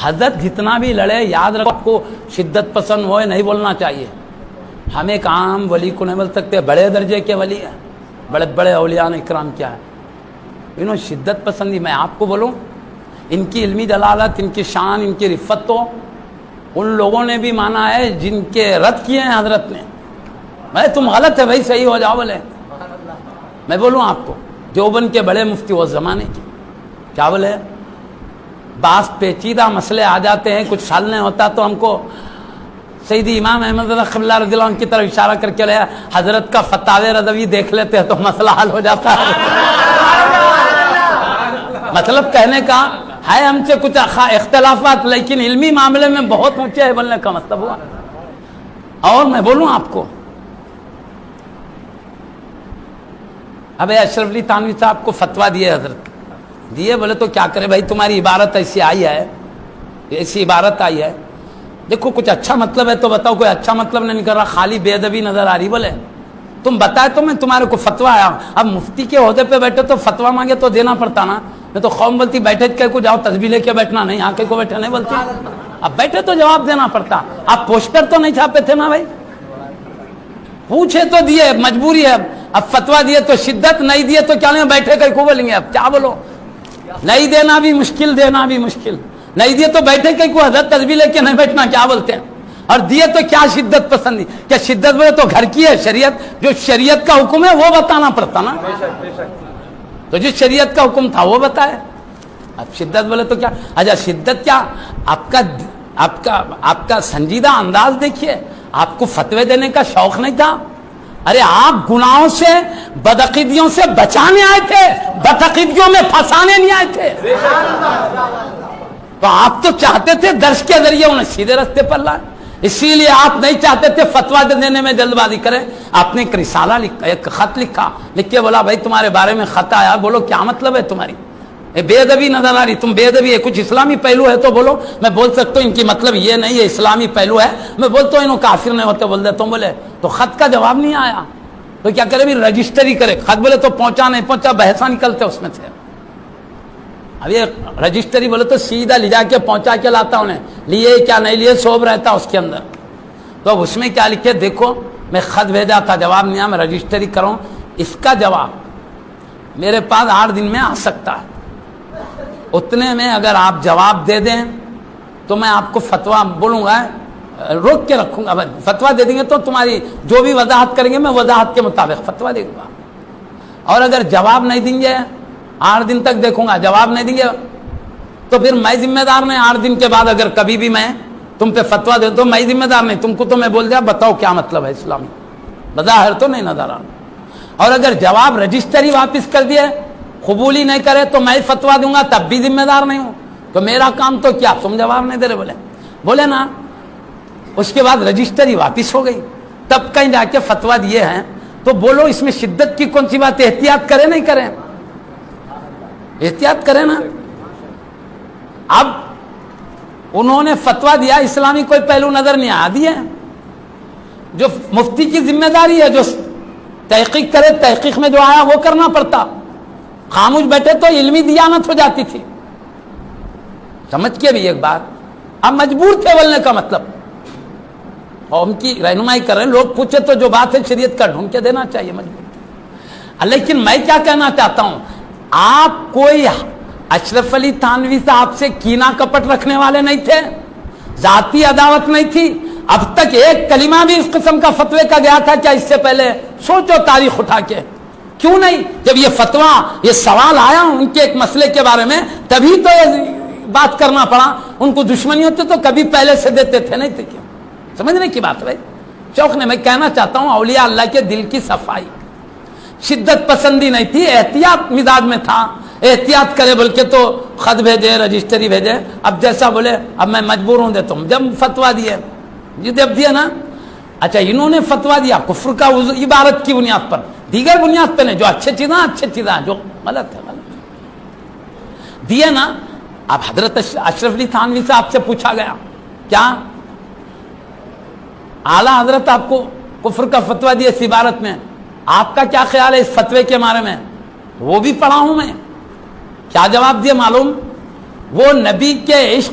حضرت جتنا بھی لڑے یاد رکھو آپ کو شدت پسند ہوئے نہیں بولنا چاہیے. ہم ایک عام ولی کو نہیں بول سکتے, بڑے درجے کے ولی ہیں, بڑے بڑے اولیاء اکرام کیا ہے انہوں شدت پسندی. میں آپ کو بولوں ان کی علمی دلالت, ان کی شان, ان کی رفت تو ان لوگوں نے بھی مانا ہے جن کے رد کیے ہیں حضرت نے. بھائی تم غلط ہے بھائی صحیح ہو جاؤ بولے. میں بولوں آپ کو دیوبند کے بڑے مفتی اس زمانے کے کیا بولے, بعض پیچیدہ مسئلے آ جاتے ہیں, کچھ حل نہیں ہوتا تو ہم کو سیدی امام احمد رضا قبلہ رضی اللہ عنہ کی طرف اشارہ کر کے لیا حضرت کا فتاوی رضوی دیکھ لیتے ہیں تو مسئلہ حل ہو جاتا ہے. مطلب کہنے کا ہے ہم سے کچھ اختلافات لیکن علمی معاملے میں بہت اونچے ہے بولنے کا مطلب ہوا. اور میں بولوں آپ کو اب اشرف علی تھانوی صاحب کو فتویٰ دیے حضرت دیے, بولے تو کیا کرے بھائی تمہاری عبارت ایسی آئی ہے, ایسی عبارت آئی ہے, دیکھو کچھ اچھا مطلب ہے تو بتاؤ. کوئی اچھا مطلب نہیں کر رہا, خالی بے ادبی نظر آ رہی. بولے تم بتائے تو میں تمہارے کو فتویٰ آیا. اب مفتی کے عہدے پہ بیٹھے تو فتویٰ مانگے تو دینا پڑتا نا. میں تو قوم بولتی بیٹھے کے کو جاؤ تسبیح لے کے بیٹھنا نہیں, آ کے کو بیٹھے نہیں بولتی. اب بیٹھے تو جواب دینا پڑتا. اب پوسٹر تو نہیں چھاپے تھے نا بھائی, پوچھے تو دیے, مجبوری ہے. اب فتویٰ دیے تو شدت, نہیں دیے تو کیا نہیں بیٹھے کہیں کو بولیں گے. اب کیا بولو, نہیں دینا بھی مشکل, دینا بھی مشکل. نہیں دیے تو بیٹھے کہیں کو حضرت تسبیح لے کے نہیں بیٹھنا کیا بولتے ہیں. اور دیے تو کیا شدت پسندی, کیا شدت بولے تو گھر کی ہے شریعت, جو شریعت کا حکم ہے وہ بتانا پڑتا نا. تو جو شریعت کا حکم تھا وہ بتائے. اب شدت بولے تو کیا, اچھا شدت کیا, آپ کا سنجیدہ انداز دیکھیے. آپ کو فتوے دینے کا شوق نہیں تھا. ارے آپ گناہوں سے بدعقیدیوں سے بچانے آئے تھے, بدعقیدیوں میں پھنسانے نہیں آئے تھے. تو آپ تو چاہتے تھے درس کے ذریعے انہیں سیدھے راستے پر لائے, اسی لیے آپ نہیں چاہتے تھے فتویٰ دینے میں جلد بازی کریں. آپ نے ایک رسالہ لکھا, ایک خط لکھا, لکھ کے بولا بھائی تمہارے بارے میں خط آیا, بولو کیا مطلب ہے تمہاری, بے ادبی نظر آ رہی, تم بے ادبی ہے, کچھ اسلامی پہلو ہے تو بولو. میں بول سکتا ہوں ان کی مطلب یہ نہیں ہے اسلامی پہلو ہے, میں بولتا ہوں انہوں کافر نہیں ہوتے بول دیتا ہوں. بولے تو خط کا جواب نہیں آیا تو کیا کرے بھی رجسٹری کرے. خط بولے تو پہنچا نہیں پہنچا, بحثاں نکلتے اس میں سے. اب یہ رجسٹری بولے تو سیدھا لے جا کے پہنچا کے لاتا انہیں, لیے کیا نہیں لیے سوب رہتا اس کے اندر. تو اب اس میں کیا لکھے, دیکھو میں خط بھیجا تھا جواب نہیں آیا, میں رجسٹری کروں, اس کا جواب میرے پاس 8 دن میں آ سکتا ہے. اتنے میں اگر آپ جواب دے دیں تو میں آپ کو فتویٰ بولوں گا, روک کے رکھوں گا. فتویٰ دے دیں گے تو تمہاری جو بھی وضاحت کریں گے میں وضاحت کے مطابق فتویٰ دے دوں گا. اور اگر جواب نہیں دیں گے 8 دن تک دیکھوں گا, جواب نہیں دیں گے تو پھر میں ذمہ دار نہیں. 8 دن کے بعد اگر کبھی بھی میں تم پہ فتویٰ دے تو میں ذمہ دار نہیں. تم کو تو میں بول دیا بتاؤ کیا مطلب ہے اسلامی, بظاہر تو نہیں نظر آ. اور اگر جواب رجسٹری واپس کر دیے, قبول ہی نہیں کرے تو میں فتویٰ دوں گا, تب بھی ذمہ دار نہیں ہوں. تو میرا کام تو کیا, تم جواب نہیں دے رہے بولے نا. اس کے بعد رجسٹری واپس ہو گئی, تب کہیں جا کے فتویٰ دیے ہیں. تو بولو اس میں شدت کی کون سی بات ہے, احتیاط کریں نہیں کریں, احتیاط کریں نا. اب انہوں نے فتویٰ دیا, اسلامی کوئی پہلو نظر نہیں آ دیے. جو مفتی کی ذمہ داری ہے جو تحقیق کرے, تحقیق میں جو آیا وہ کرنا پڑتا. خاموش بیٹھے تو علمی دیانت ہو جاتی تھی. سمجھ کے بھی ایک بات, اب مجبور تھے بولنے کا مطلب, اور ان کی رہنمائی کر رہے ہیں. لوگ پوچھے تو جو بات ہے شریعت کا ڈھونڈ کے دینا چاہیے, مجبور. لیکن میں کیا کہنا چاہتا ہوں, آپ کوئی اشرف علی تھانوی صاحب سے کینہ کپٹ رکھنے والے نہیں تھے, ذاتی عداوت نہیں تھی. اب تک ایک کلمہ بھی اس قسم کا فتوے کا گیا تھا کیا اس سے پہلے؟ سوچو تاریخ اٹھا کے, کیوں نہیں. جب یہ فتویٰ, یہ سوال آیا ان کے ایک مسئلے کے بارے میں, تبھی تو یہ بات کرنا پڑا. ان کو دشمنی ہوتی تو کبھی پہلے سے دیتے تھے نہیں تھے. کیوں, سمجھنے کی بات ہے بھائی. شوق نے, میں کہنا چاہتا ہوں اولیاء اللہ کے دل کی صفائی, شدت پسندی نہیں تھی, احتیاط مزاج میں تھا. احتیاط کرے بول کے تو خط بھیجے, رجسٹری بھیجے. اب جیسا بولے اب میں مجبور ہوں دے, تم جب فتویٰ دیے جب دیا نا. اچھا انہوں نے فتویٰ دیا کفر کا عبارت کی بنیاد پر, دیگر بنیاد پہ نہیں. جو اچھے چیزاں جو غلط ہے غلط دیے نا. اب حضرت اشرف علی تھانوی صاحب سے پوچھا گیا کیا اعلیٰ حضرت آپ کو کفر کا فتویٰ دیے اس عبارت میں, آپ کا کیا خیال ہے اس فتوے کے بارے میں؟ وہ بھی پڑھا ہوں میں. کیا جواب دیا معلوم؟ وہ نبی کے عشق